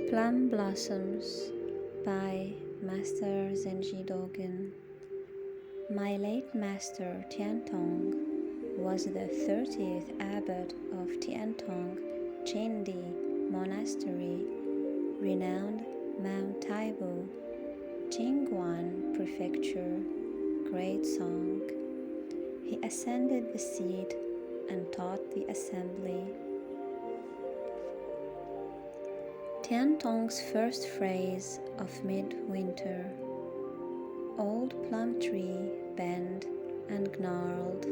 Plum Blossoms by Master Zen Dogen. My late master Tiantong was the 30th abbot of Tiantong Chindi Monastery, renowned Mount Taibo, Jingguan Prefecture, Great Song. He ascended the seat and taught the assembly. Tiantong's first phrase of midwinter. Old plum tree bent and gnarled.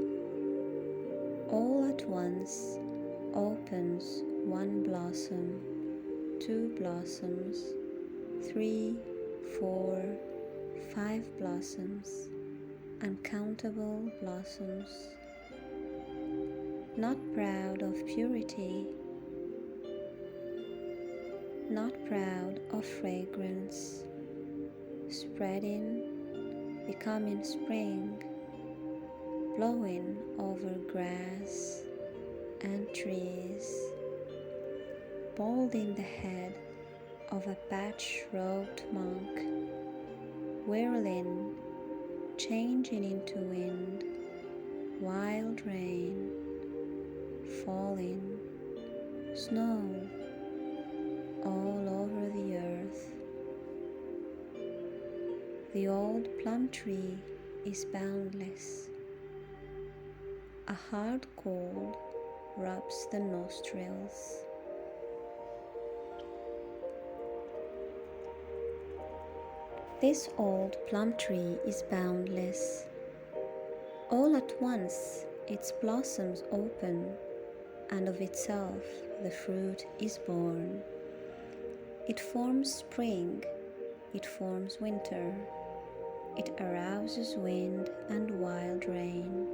All at once opens one blossom, two blossoms, 3, 4, 5 blossoms, uncountable blossoms. Not proud of purity, not proud of fragrance, spreading, becoming spring, blowing over grass and trees, balding the head of a patch-robed monk, whirling, changing into wind, wild rain, falling, snow, all over the earth. The old plum tree is boundless. A hard cold rubs the nostrils. This old plum tree is boundless. All at once its blossoms open, and of itself the fruit is born. It forms spring, it forms winter, it arouses wind and wild rain.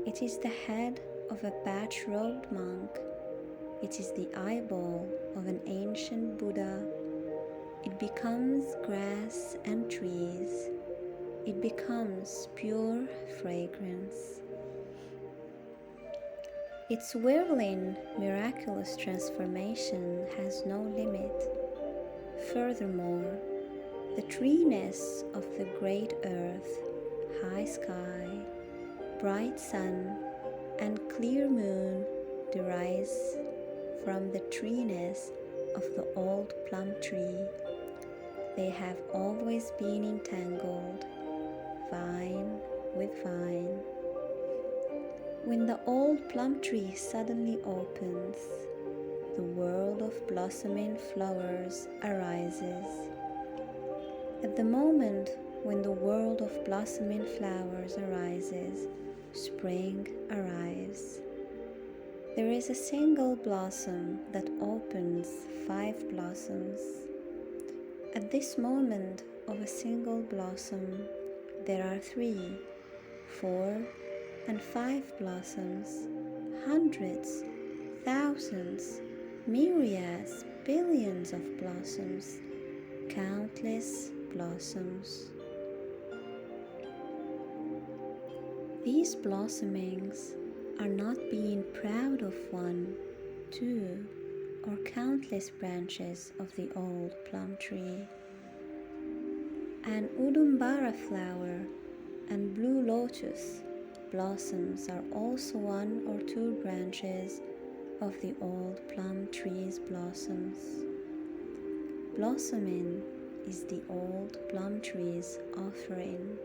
It is the head of a patch-robed monk, it is the eyeball of an ancient Buddha. It becomes grass and trees, it becomes pure fragrance. Its whirling, miraculous transformation has no limit. Furthermore, the treeness of the great earth, high sky, bright sun, and clear moon derives from the treeness of the old plum tree. They have always been entangled, vine with vine. When the old plum tree suddenly opens, the world of blossoming flowers arises. At the moment when the world of blossoming flowers arises, spring arrives. There is a single blossom that opens 5 blossoms. At this moment of a single blossom, there are 3, 4, and 5 blossoms, hundreds, thousands, myriads, billions of blossoms, countless blossoms. These blossomings are not being proud of 1, 2, or countless branches of the old plum tree. An udumbara flower and blue lotus blossoms are also 1 or 2 branches of the old plum tree's blossoms. Blossoming is the old plum tree's offering.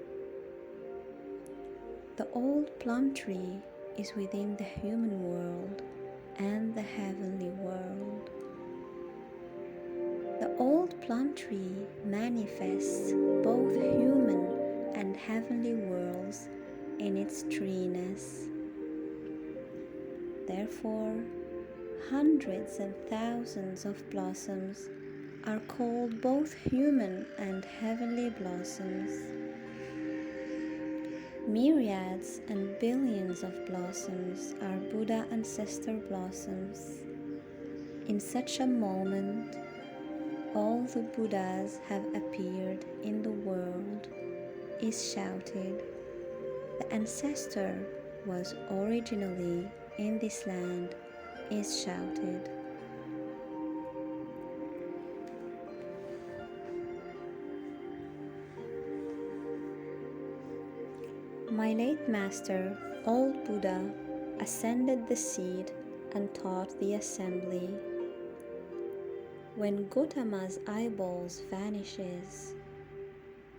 The old plum tree is within the human world and the heavenly world. The old plum tree manifests both human and heavenly worlds in its treeness. Therefore, hundreds and thousands of blossoms are called both human and heavenly blossoms. Myriads and billions of blossoms are Buddha ancestor blossoms. In such a moment, all the Buddhas have appeared in the world, is shouted. The ancestor was originally in this land, is shouted. My late master, old Buddha, ascended the seat and taught the assembly. When Gautama's eyeballs vanishes,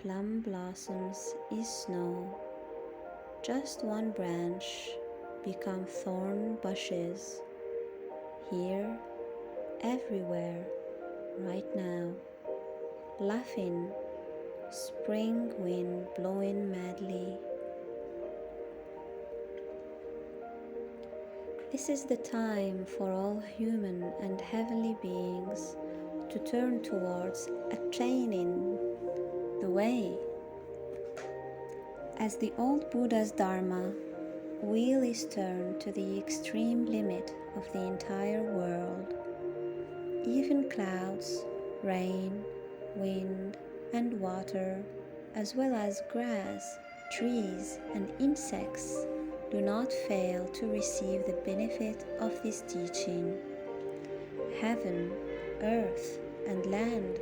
plum blossoms is snow. Just one branch become thorn bushes. Here, everywhere, right now. Laughing, spring wind blowing madly. This is the time for all human and heavenly beings to turn towards attaining the way. As the old Buddha's Dharma wheel is turned to the extreme limit of the entire world, even clouds, rain, wind, and water, as well as grass, trees, and insects, do not fail to receive the benefit of this teaching. Heaven, earth, and land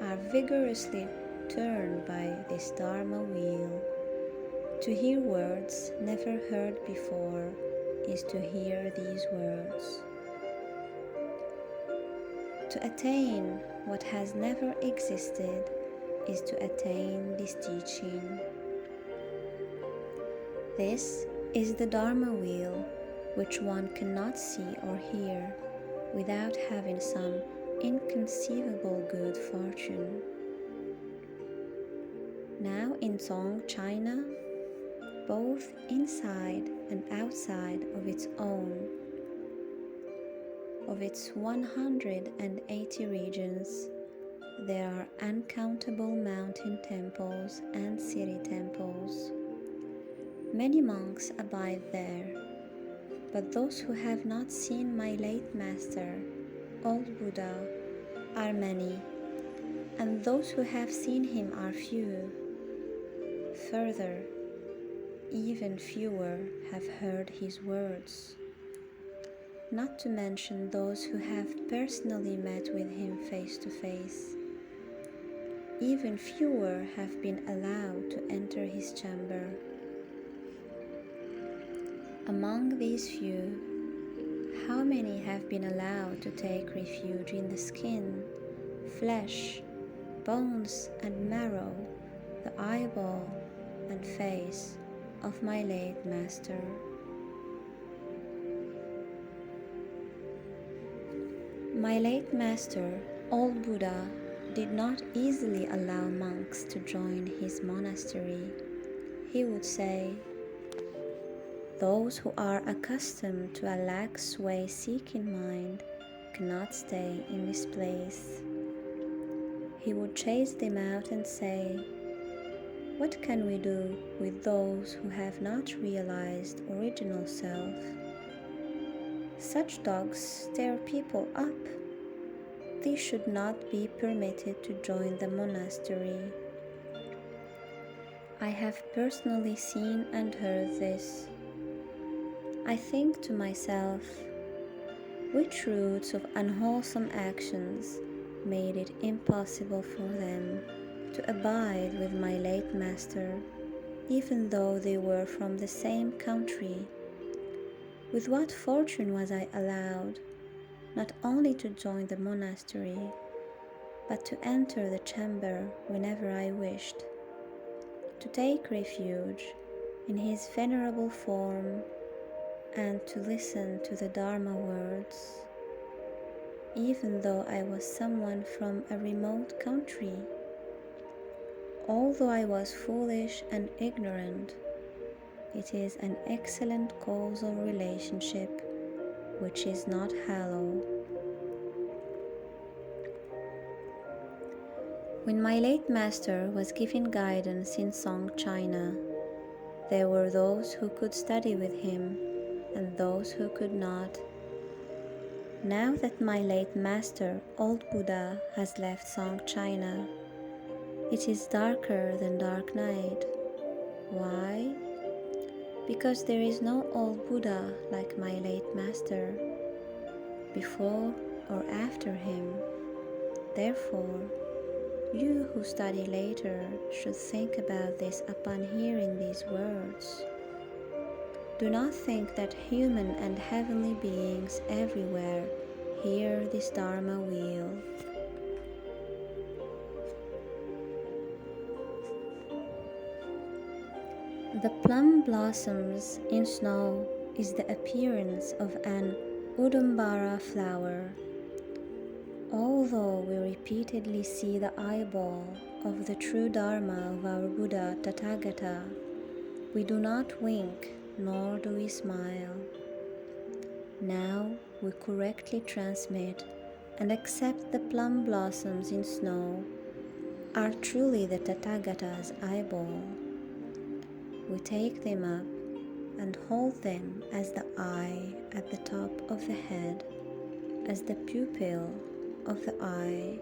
are vigorously turned by this Dharma wheel. To hear words never heard before is to hear these words. To attain what has never existed is to attain this teaching. This is the Dharma wheel, which one cannot see or hear without having some inconceivable good fortune. Now in Song China, both inside and outside of its 180 regions, there are uncountable mountain temples and city temples. Many monks abide there, but those who have not seen my late master, old Buddha, are many, and those who have seen him are few. Further, even fewer have heard his words, not to mention those who have personally met with him face to face. Even fewer have been allowed to enter his chamber. Among these few, how many have been allowed to take refuge in the skin, flesh, bones and marrow, the eyeball and face of my late master? My late master, old Buddha, did not easily allow monks to join his monastery. He would say, "Those who are accustomed to a lax way-seeking mind cannot stay in this place." He would chase them out and say, "What can we do with those who have not realized original self? Such dogs stir people up. They should not be permitted to join the monastery." I have personally seen and heard this. I think to myself, which roots of unwholesome actions made it impossible for them to abide with my late master, even though they were from the same country? With what fortune was I allowed not only to join the monastery, but to enter the chamber whenever I wished, to take refuge in his venerable form, and to listen to the Dharma words, even though I was someone from a remote country? Although I was foolish and ignorant, it is an excellent causal relationship which is not hollow. When my late master was giving guidance in Song China, there were those who could study with him and those who could not. Now that my late master, old Buddha, has left Song China, it is darker than dark night. Why? Because there is no old Buddha like my late master, before or after him. Therefore, You who study later should think about this upon hearing these words. Do not think that human and heavenly beings everywhere hear this Dharma wheel. The plum blossoms in snow is the appearance of an Udumbara flower. Although we repeatedly see the eyeball of the true Dharma of our Buddha Tathagata, we do not wink nor do we smile. Now we correctly transmit and accept the plum blossoms in snow are truly the Tathagata's eyeball. We take them up and hold them as the eye at the top of the head, as the pupil of the eye.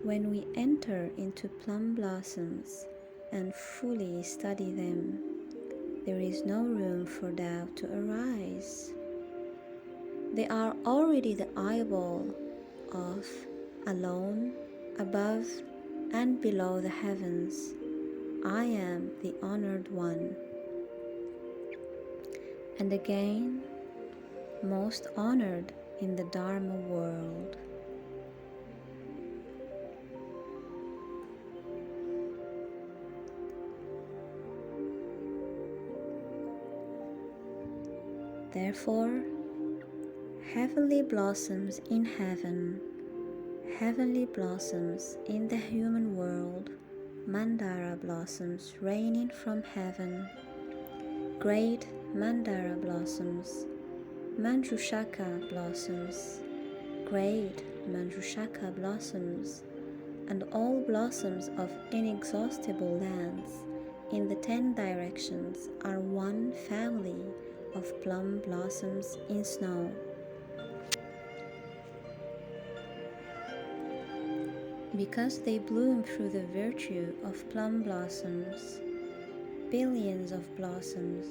When we enter into plum blossoms and fully study them, there is no room for doubt to arise. They are already the eyeball of, alone, above, and below the heavens. I am the honored one. And again, most honored in the Dharma world. Therefore, heavenly blossoms in heaven, heavenly blossoms in the human world, Mandara blossoms raining from heaven, great Mandara blossoms, Manjushaka blossoms, great Manjushaka blossoms, and all blossoms of inexhaustible lands in the 10 directions are one family of plum blossoms in snow. Because they bloom through the virtue of plum blossoms, billions of blossoms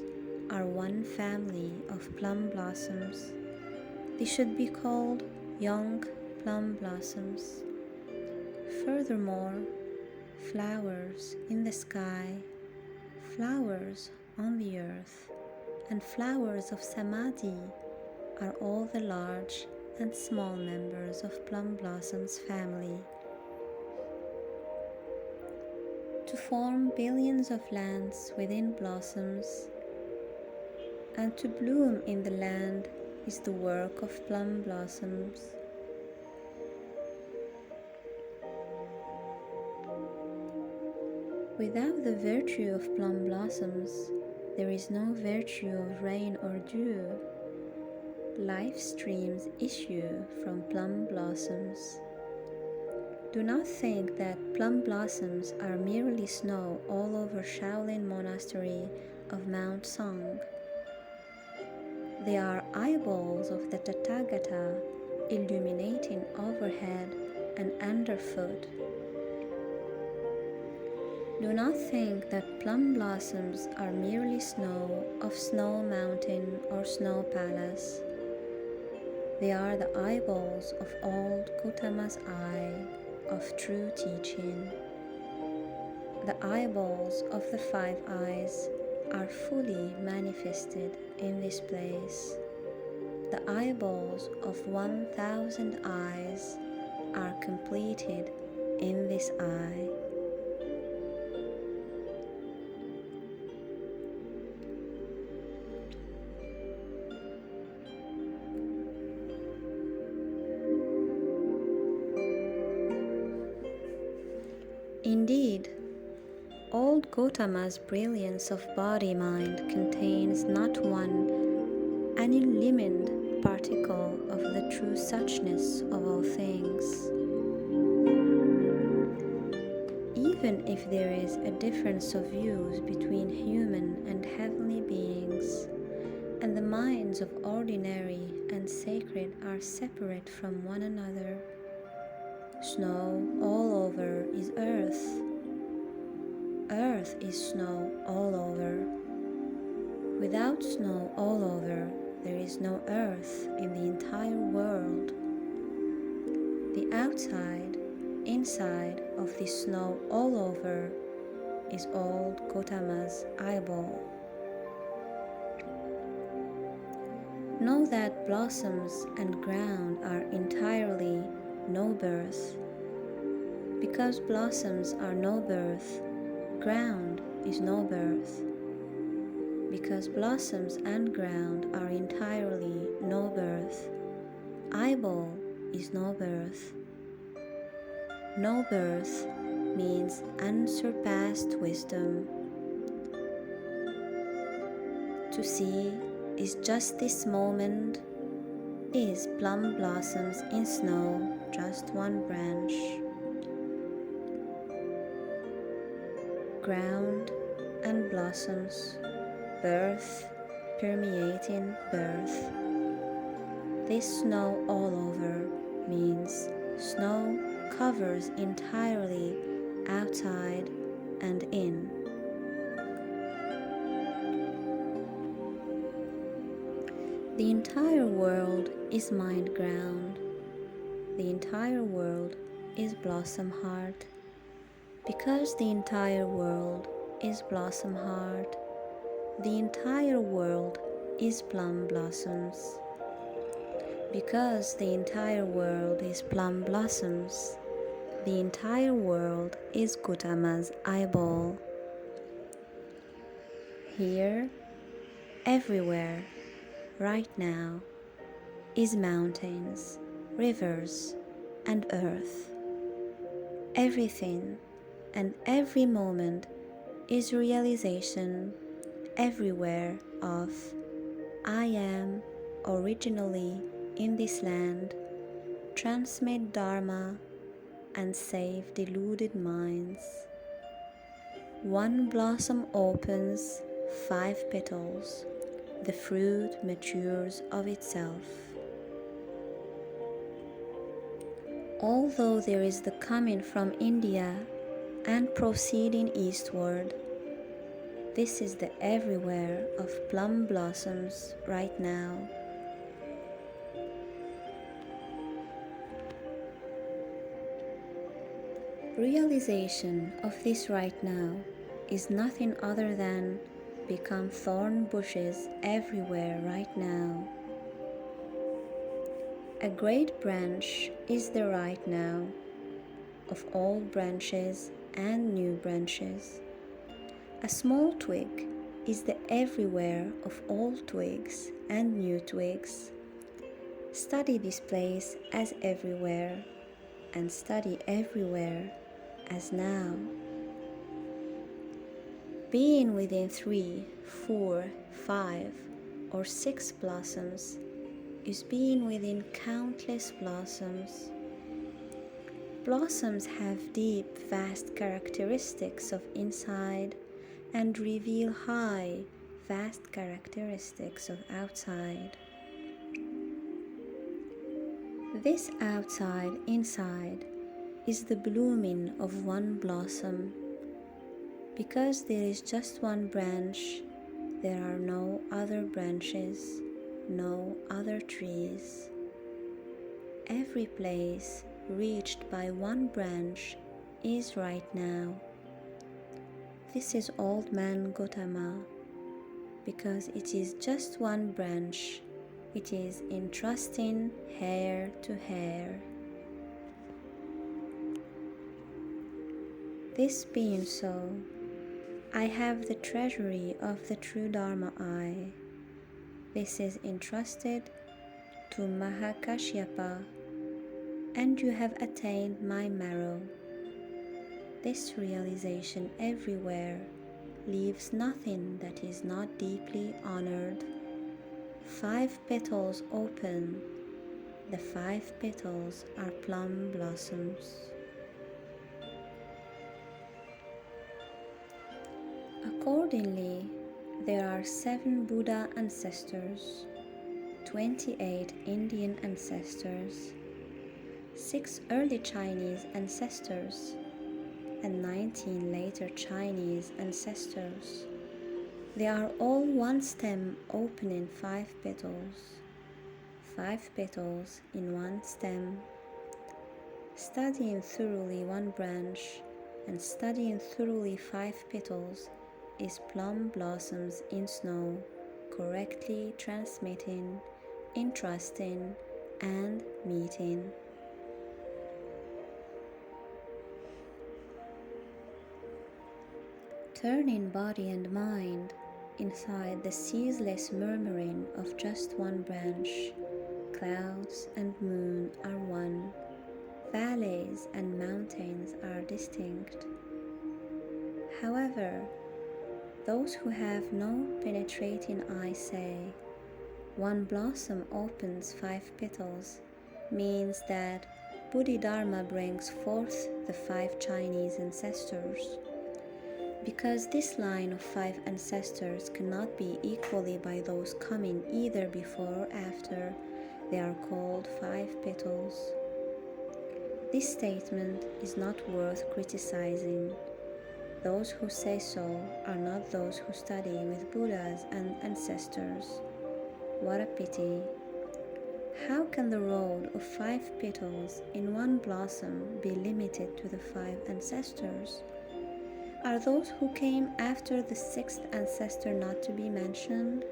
are one family of plum blossoms. They should be called young plum blossoms. Furthermore, flowers in the sky, flowers on the earth, and flowers of samadhi are all the large and small members of plum blossoms family. To form billions of lands within blossoms, and to bloom in the land is the work of plum blossoms. Without the virtue of plum blossoms, there is no virtue of rain or dew. Life streams issue from plum blossoms. Do not think that plum blossoms are merely snow all over Shaolin Monastery of Mount Song. They are eyeballs of the Tathagata illuminating overhead and underfoot. Do not think that plum blossoms are merely snow of Snow Mountain or Snow Palace. They are the eyeballs of old Gautama's eye of true teaching. The eyeballs of the 5 eyes are fully manifested in this place. The eyeballs of 1,000 eyes are completed in this eye. Indeed, old Gautama's brilliance of body-mind contains not one unillumined particle of the true suchness of all things. Even if there is a difference of views between human and heavenly beings, and the minds of ordinary and sacred are separate from one another, snow all over is earth. Earth is snow all over. Without snow all over, there is no earth in the entire world. The outside, inside of the snow all over, is old Gotama's eyeball. Know that blossoms and ground are entirely no birth. Because blossoms are no birth, ground is no birth. Because blossoms and ground are entirely no birth, eyeball is no birth. No birth means unsurpassed wisdom. To see is just this moment, is plum blossoms in snow just one branch. Ground and blossoms, birth permeating birth. This snow all over means snow covers entirely outside and in. The entire world is mind ground. The entire world is blossom heart. Because the entire world is blossom heart, the entire world is plum blossoms. Because the entire world is plum blossoms, the entire world is Gotama's eyeball. Here, everywhere, right now, is mountains, rivers, and earth. Everything and every moment is realization everywhere of I am originally in this land, transmit Dharma and save deluded minds. One blossom opens 5 petals, the fruit matures of itself. Although there is the coming from India and proceeding eastward, this is the everywhere of plum blossoms right now. Realization of this right now is nothing other than become thorn bushes everywhere right now. A great branch is the right now of all branches and new branches. A small twig is the everywhere of all twigs and new twigs. Study this place as everywhere, and study everywhere as now. Being within 3, 4, 5, or 6 blossoms is being within countless blossoms. Blossoms have deep, vast characteristics of inside and reveal high, vast characteristics of outside. This outside, inside, is the blooming of one blossom. Because there is just one branch, there are no other branches, no other trees. Every place reached by one branch is right now. This is Old Man Gotama. Because it is just one branch, it is entrusting hair to hair. This being so, I have the treasury of the true Dharma eye. This is entrusted to Mahakashyapa, and you have attained my marrow. This realization everywhere leaves nothing that is not deeply honored. 5 petals open. The 5 petals are plum blossoms. Accordingly, there are 7 Buddha ancestors, 28 Indian ancestors, 6 early Chinese ancestors, and 19 later Chinese ancestors. They are all one stem opening 5 petals, 5 petals in one stem. Studying thoroughly one branch and studying thoroughly 5 petals is plum blossoms in snow, correctly transmitting, entrusting, and meeting. Turning body and mind inside the ceaseless murmuring of just one branch. Clouds and moon are one. Valleys and mountains are distinct. However, those who have no penetrating eye say, one blossom opens 5 petals, means that Bodhidharma brings forth the 5 Chinese ancestors. Because this line of 5 ancestors cannot be equally by those coming either before or after, they are called 5 petals. This statement is not worth criticizing. Those who say so are not those who study with Buddhas and ancestors. What a pity! How can the road of 5 petals in one blossom be limited to the 5 ancestors? Are those who came after the 6th ancestor not to be mentioned?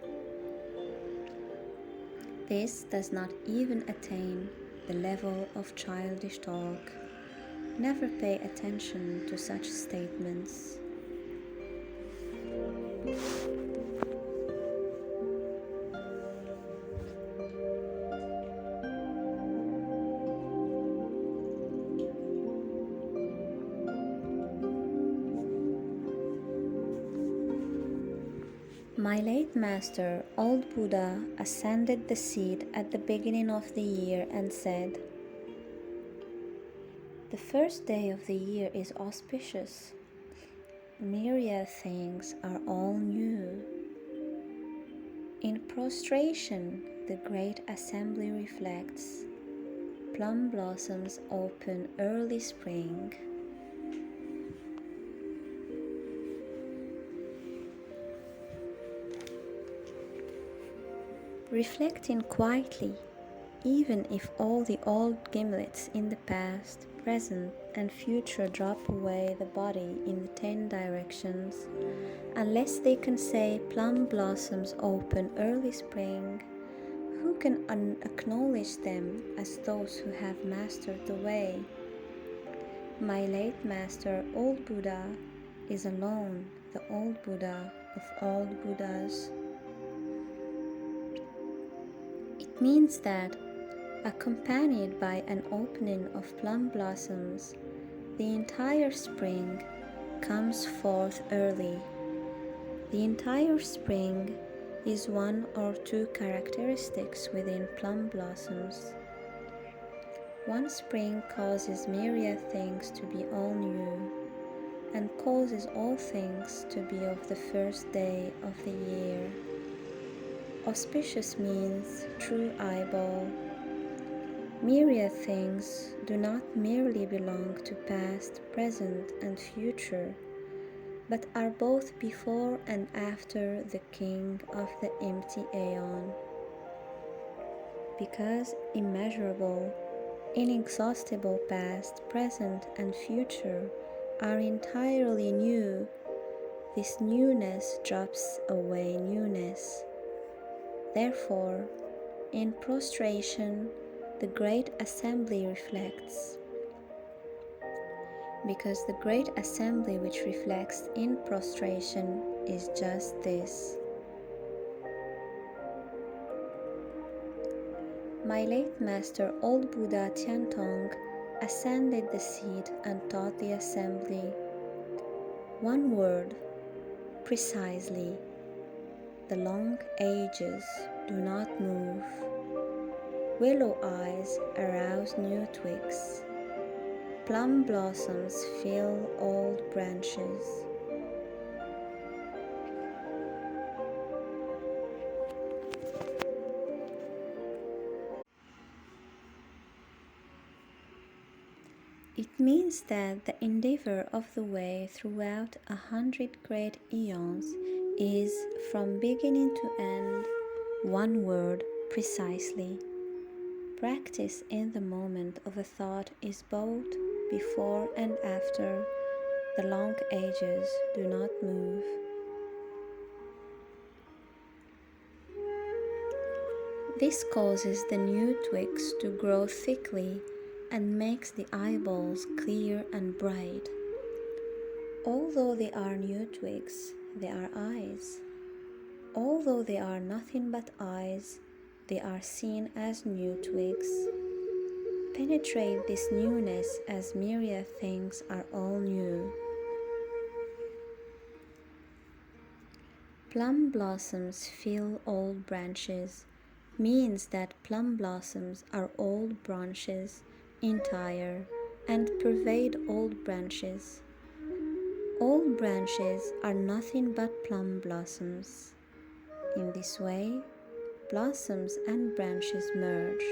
This does not even attain the level of childish talk. Never pay attention to such statements. My late master, old Buddha, ascended the seat at the beginning of the year and said, "The first day of the year is auspicious. Myriad things are all new. In prostration, the great assembly reflects. Plum blossoms open early spring. Reflecting quietly, even if all the old gimlets in the past, present, and future drop away the body in the 10 directions, unless they can say plum blossoms open early spring, who can acknowledge them as those who have mastered the way? My late master, old Buddha, is alone the old Buddha of all Buddhas. It means that, accompanied by an opening of plum blossoms, the entire spring comes forth early. The entire spring is 1 or 2 characteristics within plum blossoms. One spring causes myriad things to be all new, and causes all things to be of the first day of the year. Auspicious means true eyeball. Myriad things do not merely belong to past, present, and future, but are both before and after the king of the empty aeon. Because immeasurable, inexhaustible past, present, and future are entirely new, this newness drops away newness. Therefore, in prostration, the great assembly reflects. Because the great assembly which reflects in prostration is just this. My late master, old Buddha Tiantong, ascended the seat and taught the assembly. One word, precisely. The long ages do not move. Willow eyes arouse new twigs. Plum blossoms fill old branches. It means that the endeavor of the way throughout 100 great eons is, from beginning to end, one word precisely. Practice in the moment of a thought is both before and after. The long ages do not move. This causes the new twigs to grow thickly and makes the eyeballs clear and bright. Although they are new twigs, they are eyes. Although they are nothing but eyes, they are seen as new twigs. Penetrate this newness as myriad things are all new. Plum blossoms fill old branches means that plum blossoms are old branches, entire, and pervade old branches. Old branches are nothing but plum blossoms. In this way, blossoms and branches merge.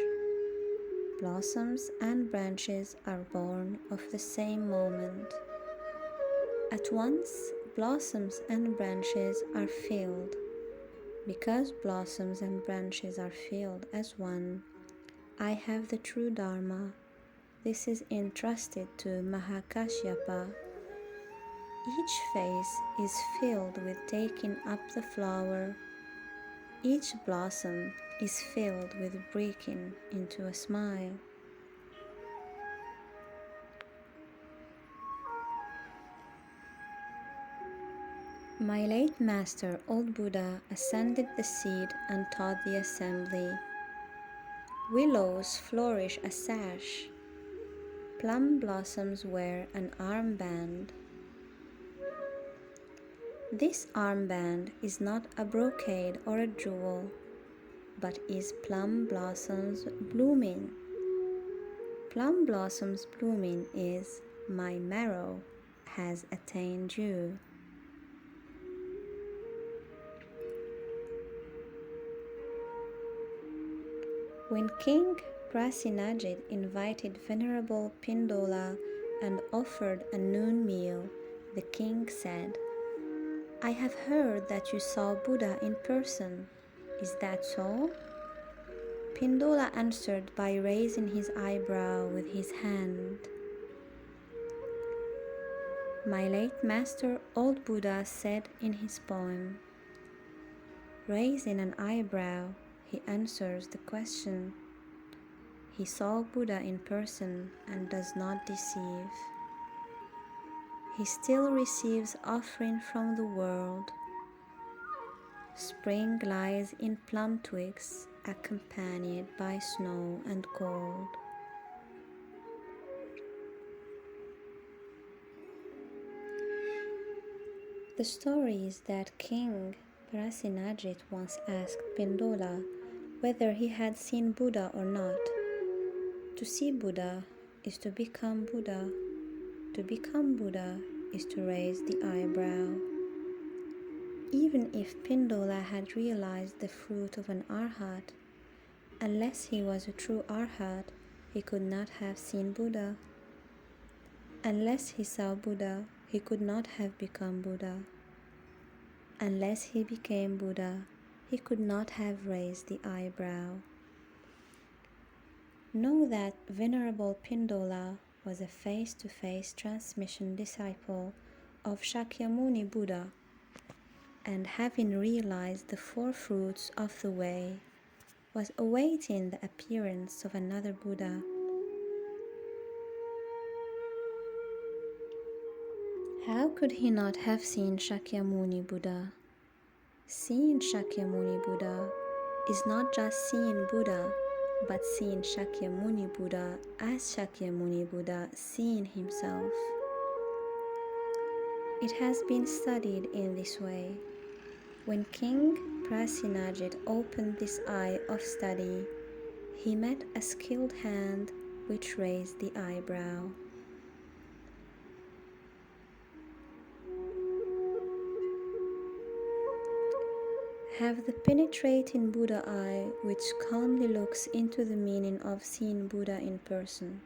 Blossoms and branches are born of the same moment. At once, blossoms and branches are filled. Because blossoms and branches are filled as one, I have the true Dharma. This is entrusted to Mahakashyapa. Each face is filled with taking up the flower. Each blossom is filled with breaking into a smile. My late master, old Buddha, ascended the seat and taught the assembly. Willows flourish a sash. Plum blossoms wear an armband. This armband is not a brocade or a jewel, but is plum blossoms blooming. Plum blossoms blooming is my marrow has attained you. When King Prasenajit invited Venerable Pindola and offered a noon meal, the king said, I have heard that you saw Buddha in person. Is that so? Pindola answered by raising his eyebrow with his hand. My late master, old Buddha, said in his poem, raising an eyebrow, he answers the question. He saw Buddha in person and does not deceive. He still receives offering from the world. Spring lies in plum twigs, accompanied by snow and cold. The story is that King Prasenajit once asked Pindola whether he had seen Buddha or not. To see Buddha is to become Buddha. To become Buddha is to raise the eyebrow. Even if Pindola had realized the fruit of an arhat, unless he was a true arhat, he could not have seen Buddha. Unless he saw Buddha, he could not have become Buddha. Unless he became Buddha, he could not have raised the eyebrow. Know that Venerable Pindola was a face-to-face transmission disciple of Shakyamuni Buddha, and having realized the four fruits of the way, was awaiting the appearance of another Buddha. How could he not have seen Shakyamuni Buddha? Seeing Shakyamuni Buddha is not just seeing Buddha, but seeing Shakyamuni Buddha as Shakyamuni Buddha seeing himself. It has been studied in this way. When King Prasenajit opened this eye of study, he met a skilled hand which raised the eyebrow. Have the penetrating Buddha eye which calmly looks into the meaning of seeing Buddha in person.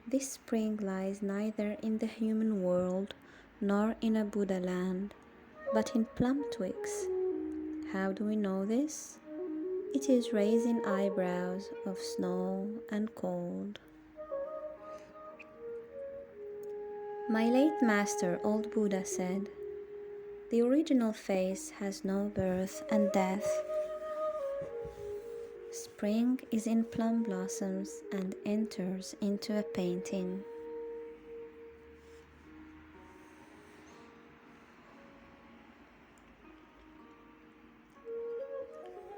This spring lies neither in the human world nor in a Buddha land, but in plum twigs. How do we know this? It is raising eyebrows of snow and cold. My late master, old Buddha, said, "The original face has no birth and death. Spring is in plum blossoms and enters into a painting."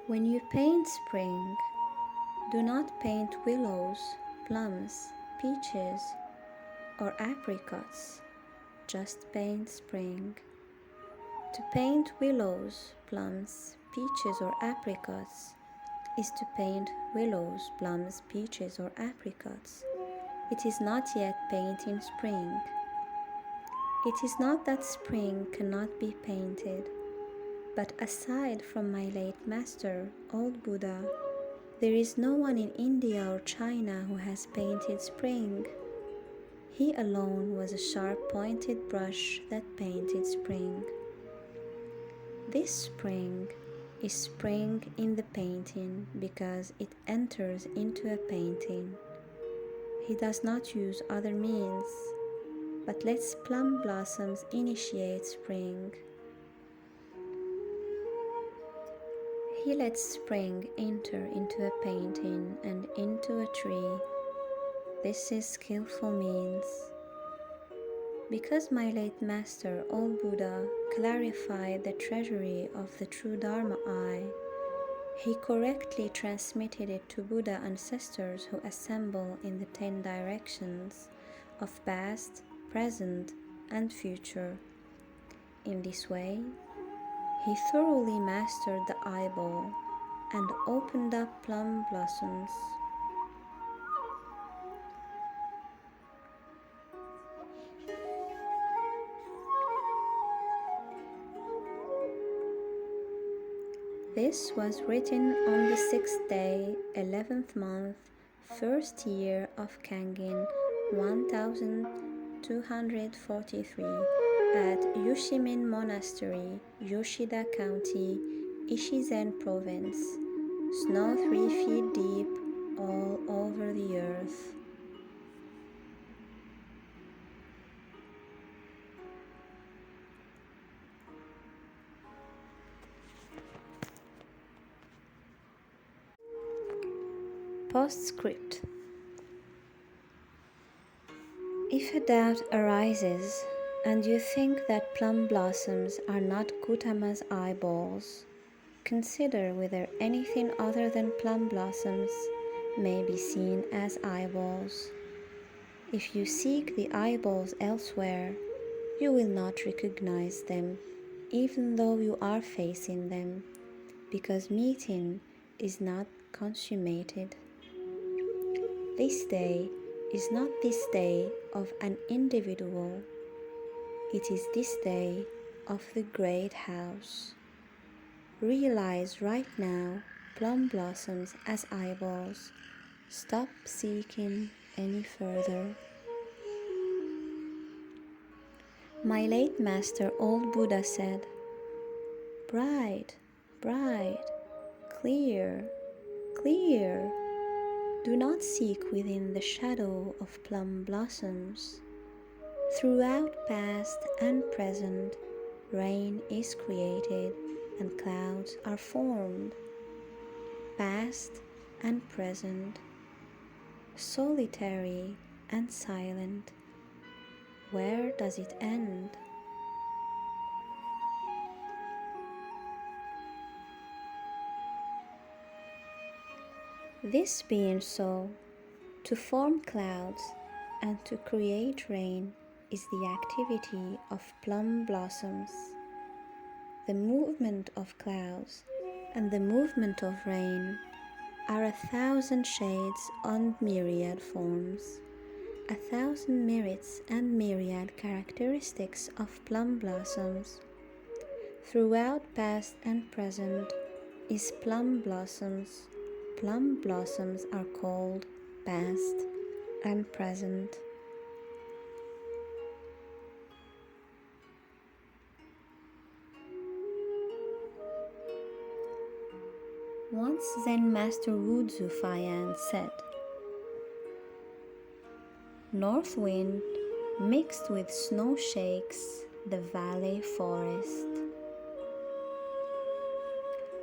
When you paint spring, do not paint willows, plums, peaches, or apricots. Just paint spring. To paint willows, plums, peaches, or apricots is to paint willows, plums, peaches, or apricots. It is not yet painting spring. It is not that spring cannot be painted, but aside from my late master, old Buddha, there is no one in India or China who has painted spring. He alone was a sharp-pointed brush that painted spring. This spring is spring in the painting because it enters into a painting. He does not use other means, but lets plum blossoms initiate spring. He lets spring enter into a painting and into a tree. This is skillful means. Because my late master, old Buddha, clarified the treasury of the true Dharma eye, he correctly transmitted it to Buddha ancestors who assemble in the 10 directions of past, present, and future. In this way, he thoroughly mastered the eyeball and opened up plum blossoms. This was written on the 6th day, 11th month, 1st year of Kangin, 1243, at Yushimin Monastery, Yoshida County, Ishizen Province. Snow 3 feet deep all over the earth. Postscript. If a doubt arises and you think that plum blossoms are not Gautama's eyeballs, consider whether anything other than plum blossoms may be seen as eyeballs. If you seek the eyeballs elsewhere, you will not recognize them, even though you are facing them, because meeting is not consummated. This day is not this day of an individual. It is this day of the great house. Realize right now plum blossoms as eyeballs. Stop seeking any further. My late master, old Buddha, said, "Bright, bright, clear, clear. Do not seek within the shadow of plum blossoms. Throughout past and present, rain is created and clouds are formed. Past and present, solitary and silent. Where does it end? This being so, to form clouds and to create rain is the activity of plum blossoms. The movement of clouds and the movement of rain are 1,000 shades and myriad forms, 1,000 merits and myriad characteristics of plum blossoms. Throughout past and present is plum blossoms. Plum blossoms are called past and present. Once Zen Master Dogen said, "North wind mixed with snow shakes the valley forest."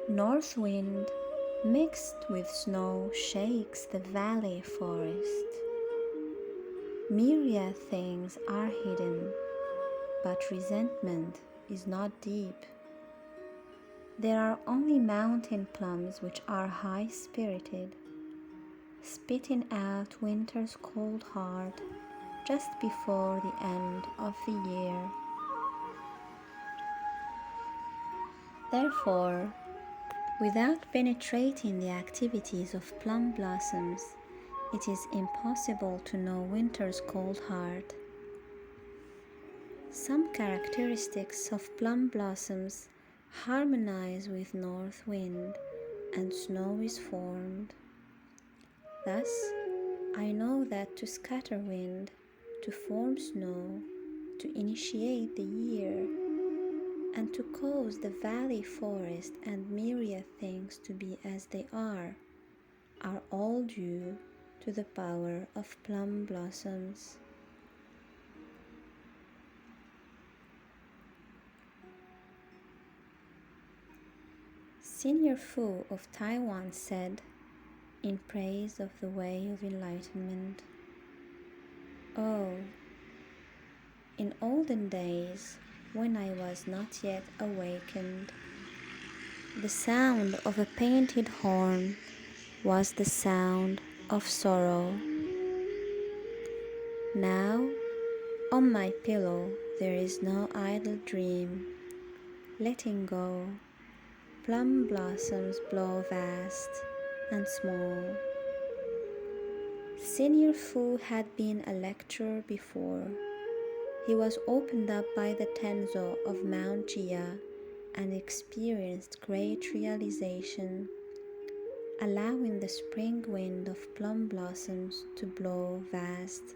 North wind mixed with snow shakes the valley forest. Myriad things are hidden, but resentment is not deep. There are only mountain plums which are high-spirited, spitting out winter's cold heart just before the end of the year. Therefore, without penetrating the activities of plum blossoms, it is impossible to know winter's cold heart. Some characteristics of plum blossoms harmonize with north wind, and snow is formed. Thus, I know that to scatter wind, to form snow, to initiate the year, and to cause the valley forest and myriad things to be as they are all due to the power of plum blossoms. Senior Fu of Taiwan said, in praise of the way of enlightenment, "Oh, in olden days, when I was not yet awakened, the sound of a painted horn was the sound of sorrow. Now, on my pillow there is no idle dream. Letting go, plum blossoms blow vast and small." Senior Fu had been a lecturer before. He was opened up by the Tenzo of Mount Jia and experienced great realization, allowing the spring wind of plum blossoms to blow vast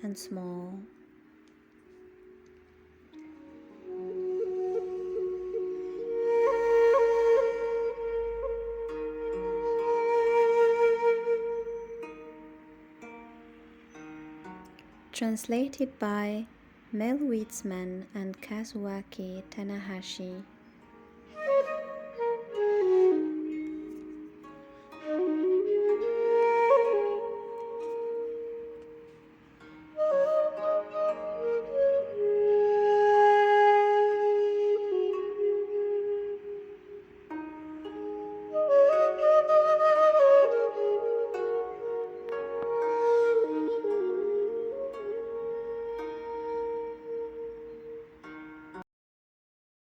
and small. Translated by Mel Weitzman and Kazuaki Tanahashi.